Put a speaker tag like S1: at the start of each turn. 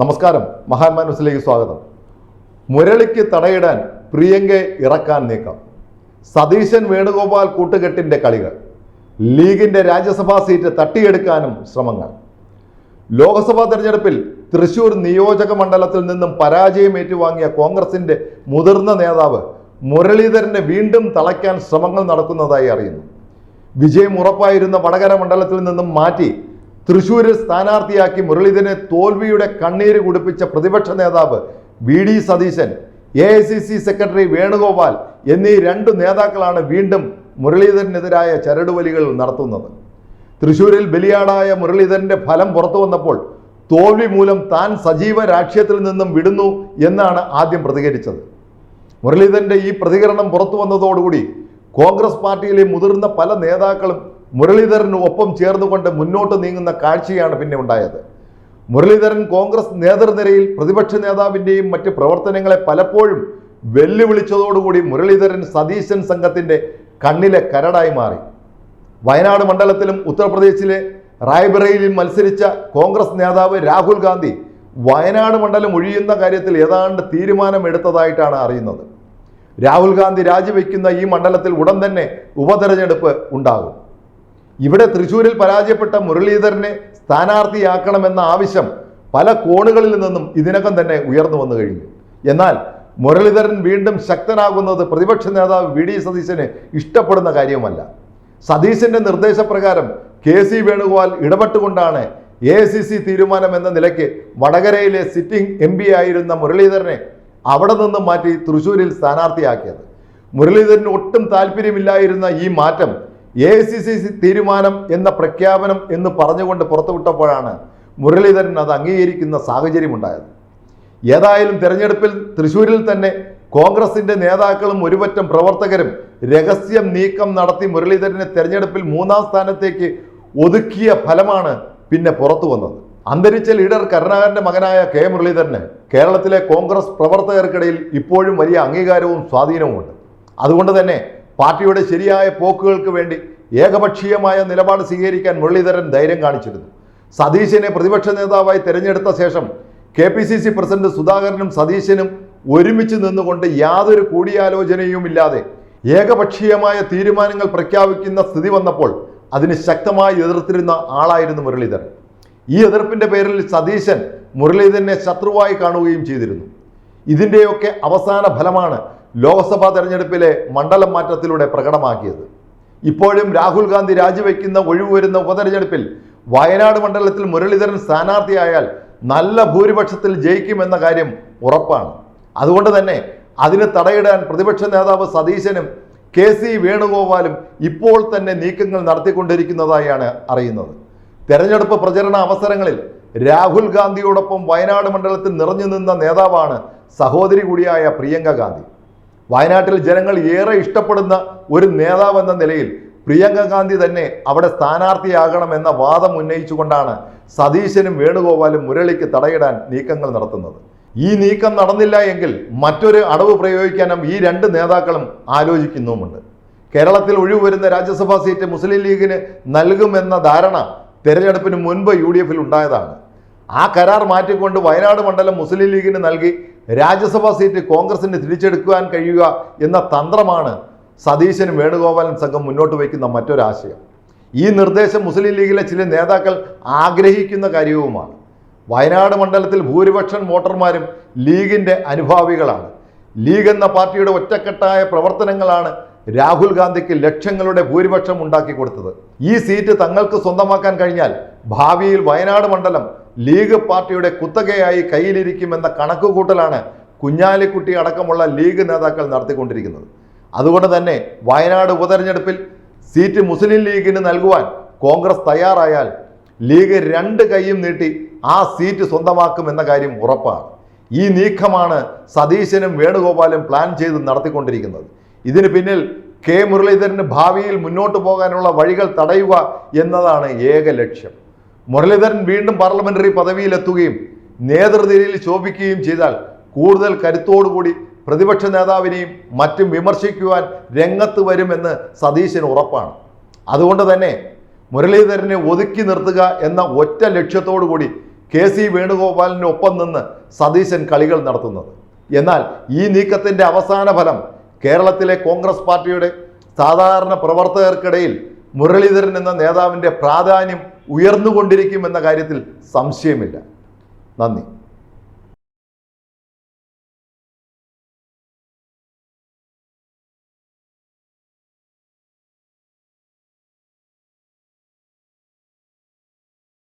S1: നമസ്കാരം, മഹാന്മാ ന്യൂസിലേക്ക് സ്വാഗതം. മുരളിക്ക് തടയിടാൻ പ്രിയങ്കയെ ഇറക്കാൻ നീക്കം. സതീശൻ വേണുഗോപാൽ കൂട്ടുകെട്ടിന്റെ കളികൾ. ലീഗിന്റെ രാജ്യസഭാ സീറ്റ് തട്ടിയെടുക്കാനും ശ്രമങ്ങൾ. ലോക്സഭാ തെരഞ്ഞെടുപ്പിൽ തൃശൂർ നിയോജക മണ്ഡലത്തിൽ നിന്നും പരാജയം ഏറ്റുവാങ്ങിയ കോൺഗ്രസിന്റെ മുതിർന്ന നേതാവ് മുരളീധരനെ വീണ്ടും തളയ്ക്കാൻ ശ്രമങ്ങൾ നടക്കുന്നതായി അറിയുന്നു. വിജയം ഉറപ്പായിരുന്ന വടകര മണ്ഡലത്തിൽ നിന്നും മാറ്റി തൃശൂരിൽ സ്ഥാനാർത്ഥിയാക്കി മുരളീധരനെ തോൽവിയുടെ കണ്ണീര് കുടിപ്പിച്ച പ്രതിപക്ഷ നേതാവ് VD. Satheesan, AICC secretary Venugopal എന്നീ രണ്ടു നേതാക്കളാണ് വീണ്ടും മുരളീധരനെതിരായ ചരടുവലികൾ നടത്തുന്നത്. തൃശൂരിൽ ബലിയാടായ മുരളീധരന്റെ ഫലം പുറത്തു വന്നപ്പോൾ തോൽവി മൂലം താൻ സജീവ രാഷ്ട്രീയത്തിൽ നിന്നും വിടുന്നു എന്നാണ് ആദ്യം പ്രതികരിച്ചത്. മുരളീധരന്റെ ഈ പ്രതികരണം പുറത്തു വന്നതോടുകൂടി കോൺഗ്രസ് പാർട്ടിയിലെ മുതിർന്ന പല നേതാക്കളും മുരളീധരന് ഒപ്പം ചേർന്നുകൊണ്ട് മുന്നോട്ട് നീങ്ങുന്ന കാഴ്ചയാണ് പിന്നെ ഉണ്ടായത്. മുരളീധരൻ കോൺഗ്രസ് നേതൃനിരയിൽ പ്രതിപക്ഷ നേതാവിൻ്റെയും മറ്റ് പ്രവർത്തനങ്ങളെ പലപ്പോഴും വെല്ലുവിളിച്ചതോടുകൂടി മുരളീധരൻ സതീശൻ സംഘത്തിൻ്റെ കണ്ണിലെ കരടായി മാറി. വയനാട് മണ്ഡലത്തിലും ഉത്തർപ്രദേശിലെ റായ്ബറേലിയിൽ മത്സരിച്ച കോൺഗ്രസ് നേതാവ് രാഹുൽ ഗാന്ധി വയനാട് മണ്ഡലം ഒഴിയുന്ന കാര്യത്തിൽ ഏതാണ്ട് തീരുമാനമെടുത്തതായിട്ടാണ് അറിയുന്നത്. രാഹുൽ ഗാന്ധി രാജിവെക്കുന്ന ഈ മണ്ഡലത്തിൽ ഉടൻ തന്നെ ഉപതെരഞ്ഞെടുപ്പ് ഉണ്ടാകും. ഇവിടെ തൃശ്ശൂരിൽ പരാജയപ്പെട്ട മുരളീധരനെ സ്ഥാനാർത്ഥിയാക്കണമെന്ന ആവശ്യം പല കോണുകളിൽ നിന്നും ഇതിനകം തന്നെ ഉയർന്നു വന്നു കഴിഞ്ഞു. എന്നാൽ മുരളീധരൻ വീണ്ടും ശക്തനാകുന്നത് പ്രതിപക്ഷ നേതാവ് വി.ഡി. സതീശന് ഇഷ്ടപ്പെടുന്ന കാര്യവുമല്ല. സതീശന്റെ നിർദ്ദേശപ്രകാരം KC വേണുഗോപാൽ ഇടപെട്ടുകൊണ്ടാണ് AICC തീരുമാനം എന്ന നിലയ്ക്ക് വടകരയിലെ സിറ്റിംഗ് MP ആയിരുന്ന മുരളീധരനെ അവിടെ നിന്നും മാറ്റി തൃശ്ശൂരിൽ സ്ഥാനാർത്ഥിയാക്കിയത്. മുരളീധരന് ഒട്ടും താല്പര്യമില്ലായിരുന്ന ഈ മാറ്റം AICC തീരുമാനം എന്ന പ്രഖ്യാപനം എന്ന് പറഞ്ഞുകൊണ്ട് പുറത്തുവിട്ടപ്പോഴാണ് മുരളീധരൻ അത് അംഗീകരിക്കുന്ന സാഹചര്യമുണ്ടായത്. ഏതായാലും തെരഞ്ഞെടുപ്പിൽ തൃശ്ശൂരിൽ തന്നെ കോൺഗ്രസിന്റെ നേതാക്കളും ഒരുപറ്റം പ്രവർത്തകരും രഹസ്യം നീക്കം നടത്തി മുരളീധരനെ തെരഞ്ഞെടുപ്പിൽ 3-ാം സ്ഥാനത്തേക്ക് ഒതുക്കിയ ഫലമാണ് പിന്നെ പുറത്തു വന്നത്. അന്തരിച്ച ലീഡർ കരുണാകരന്റെ മകനായ K. മുരളീധരന് കേരളത്തിലെ കോൺഗ്രസ് പ്രവർത്തകർക്കിടയിൽ ഇപ്പോഴും വലിയ അംഗീകാരവും സ്വാധീനവുമുണ്ട്. അതുകൊണ്ട് തന്നെ പാർട്ടിയുടെ ശരിയായ പോക്കുകൾക്ക് വേണ്ടി ഏകപക്ഷീയമായ നിലപാട് സ്വീകരിക്കാൻ മുരളീധരൻ ധൈര്യം കാണിച്ചിരുന്നു. സതീശനെ പ്രതിപക്ഷ നേതാവായി തെരഞ്ഞെടുത്ത ശേഷം KPCC പ്രസിഡന്റ് സുധാകരനും സതീശനും ഒരുമിച്ച് നിന്നുകൊണ്ട് യാതൊരു കൂടിയാലോചനയുമില്ലാതെ ഏകപക്ഷീയമായ തീരുമാനങ്ങൾ പ്രഖ്യാപിക്കുന്ന സ്ഥിതി വന്നപ്പോൾ അതിന് ശക്തമായി എതിർത്തിരുന്ന ആളായിരുന്നു മുരളീധരൻ. ഈ എതിർപ്പിന്റെ പേരിൽ സതീശൻ മുരളീധരനെ ശത്രുവായി കാണുകയും ചെയ്തിരുന്നു. ഇതിൻ്റെയൊക്കെ അവസാന ഫലമാണ് ലോക്സഭാ തെരഞ്ഞെടുപ്പിലെ മണ്ഡലം മാറ്റത്തിലൂടെ പ്രകടമാക്കിയത്. ഇപ്പോഴും രാഹുൽ ഗാന്ധി രാജിവെക്കുന്ന ഒഴിവ് വരുന്ന ഉപതെരഞ്ഞെടുപ്പിൽ വയനാട് മണ്ഡലത്തിൽ മുരളീധരൻ സ്ഥാനാർത്ഥിയായാൽ നല്ല ഭൂരിപക്ഷത്തിൽ ജയിക്കുമെന്ന കാര്യം ഉറപ്പാണ്. അതുകൊണ്ട് തന്നെ അതിന് തടയിടാൻ പ്രതിപക്ഷ നേതാവ് സതീശനും KC വേണുഗോപാലും ഇപ്പോൾ തന്നെ നീക്കങ്ങൾ നടത്തിക്കൊണ്ടിരിക്കുന്നതായാണ് അറിയുന്നത്. തെരഞ്ഞെടുപ്പ് പ്രചരണ അവസരങ്ങളിൽ രാഹുൽ ഗാന്ധിയോടൊപ്പം വയനാട് മണ്ഡലത്തിൽ നിറഞ്ഞു നിന്ന നേതാവാണ് സഹോദരി കൂടിയായ പ്രിയങ്ക ഗാന്ധി. വയനാട്ടിൽ ജനങ്ങൾ ഏറെ ഇഷ്ടപ്പെടുന്ന ഒരു നേതാവെന്ന നിലയിൽ പ്രിയങ്ക ഗാന്ധി തന്നെ അവിടെ സ്ഥാനാർത്ഥിയാകണമെന്ന വാദം ഉന്നയിച്ചുകൊണ്ടാണ് സതീശനും വേണുഗോപാലും മുരളിക്ക് തടയിടാൻ നീക്കങ്ങൾ നടത്തുന്നത്. ഈ നീക്കം നടന്നില്ല എങ്കിൽ മറ്റൊരു അടവ് പ്രയോഗിക്കാനും ഈ രണ്ട് നേതാക്കളും ആലോചിക്കുന്നുമുണ്ട്. കേരളത്തിൽ ഒഴിവ് വരുന്ന രാജ്യസഭാ സീറ്റ് മുസ്ലിം ലീഗിന് നൽകുമെന്ന ധാരണ തെരഞ്ഞെടുപ്പിന് മുൻപ് UDF ഉണ്ടായതാണ്. ആ കരാർ മാറ്റിക്കൊണ്ട് വയനാട് മണ്ഡലം മുസ്ലിം ലീഗിന് നൽകി രാജ്യസഭാ സീറ്റ് കോൺഗ്രസിന് തിരിച്ചെടുക്കുവാൻ കഴിയുക എന്ന തന്ത്രമാണ് സതീശനും വേണുഗോപാലൻ സംഘം മുന്നോട്ട് വയ്ക്കുന്ന മറ്റൊരാശയം. ഈ നിർദ്ദേശം മുസ്ലിം ലീഗിലെ ചില നേതാക്കൾ ആഗ്രഹിക്കുന്ന കാര്യവുമാണ്. വയനാട് മണ്ഡലത്തിൽ ഭൂരിപക്ഷം വോട്ടർമാരും ലീഗിൻ്റെ അനുഭാവികളാണ്. ലീഗ് എന്ന പാർട്ടിയുടെ ഒറ്റക്കെട്ടായ പ്രവർത്തനങ്ങളാണ് രാഹുൽ ഗാന്ധിക്ക് ലക്ഷങ്ങളുടെ ഭൂരിപക്ഷം ഉണ്ടാക്കി കൊടുത്തത്. ഈ സീറ്റ് തങ്ങൾക്ക് സ്വന്തമാക്കാൻ കഴിഞ്ഞാൽ ഭാവിയിൽ വയനാട് മണ്ഡലം ലീഗ് പാർട്ടിയുടെ കുത്തകയായി കയ്യിലിരിക്കുമെന്ന കണക്കുകൂട്ടലാണ് കുഞ്ഞാലിക്കുട്ടി അടക്കമുള്ള ലീഗ് നേതാക്കൾ നടത്തിക്കൊണ്ടിരിക്കുന്നത്. അതുകൊണ്ട് തന്നെ വയനാട് ഉപതെരഞ്ഞെടുപ്പിൽ സീറ്റ് മുസ്ലിം ലീഗിന് നൽകുവാൻ കോൺഗ്രസ് തയ്യാറായാൽ ലീഗ് രണ്ട് കൈയും നീട്ടി ആ സീറ്റ് സ്വന്തമാക്കുമെന്ന കാര്യം ഉറപ്പാണ്. ഈ നീക്കമാണ് സതീശനും വേണുഗോപാലും പ്ലാൻ ചെയ്ത് നടത്തിക്കൊണ്ടിരിക്കുന്നത്. ഇതിന് പിന്നിൽ K. മുരളീധരന് ഭാവിയിൽ മുന്നോട്ട് പോകാനുള്ള വഴികൾ തടയുക എന്നതാണ് ഏക ലക്ഷ്യം. മുരളീധരൻ വീണ്ടും പാർലമെന്ററി പദവിയിലെത്തുകയും നേതൃനിരയിൽ ശോഭിക്കുകയും ചെയ്താൽ കൂടുതൽ കരുത്തോടുകൂടി പ്രതിപക്ഷ നേതാവിനെയും മറ്റും വിമർശിക്കുവാൻ രംഗത്ത് വരുമെന്ന് സതീശന് ഉറപ്പാണ്. അതുകൊണ്ട് തന്നെ മുരളീധരനെ ഒതുക്കി നിർത്തുക എന്ന ഒറ്റ ലക്ഷ്യത്തോടു കൂടി KC വേണുഗോപാലിന് ഒപ്പം നിന്ന് സതീശൻ കളികൾ നടത്തുന്നത്. എന്നാൽ ഈ നീക്കത്തിൻ്റെ അവസാന ഫലം കേരളത്തിലെ കോൺഗ്രസ് പാർട്ടിയുടെ സാധാരണ പ്രവർത്തകർക്കിടയിൽ മുരളീധരൻ എന്ന നേതാവിൻ്റെ പ്രാധാന്യം ഉയർന്നുകൊണ്ടിരിക്കുമെന്ന കാര്യത്തിൽ സംശയമില്ല. നന്ദി.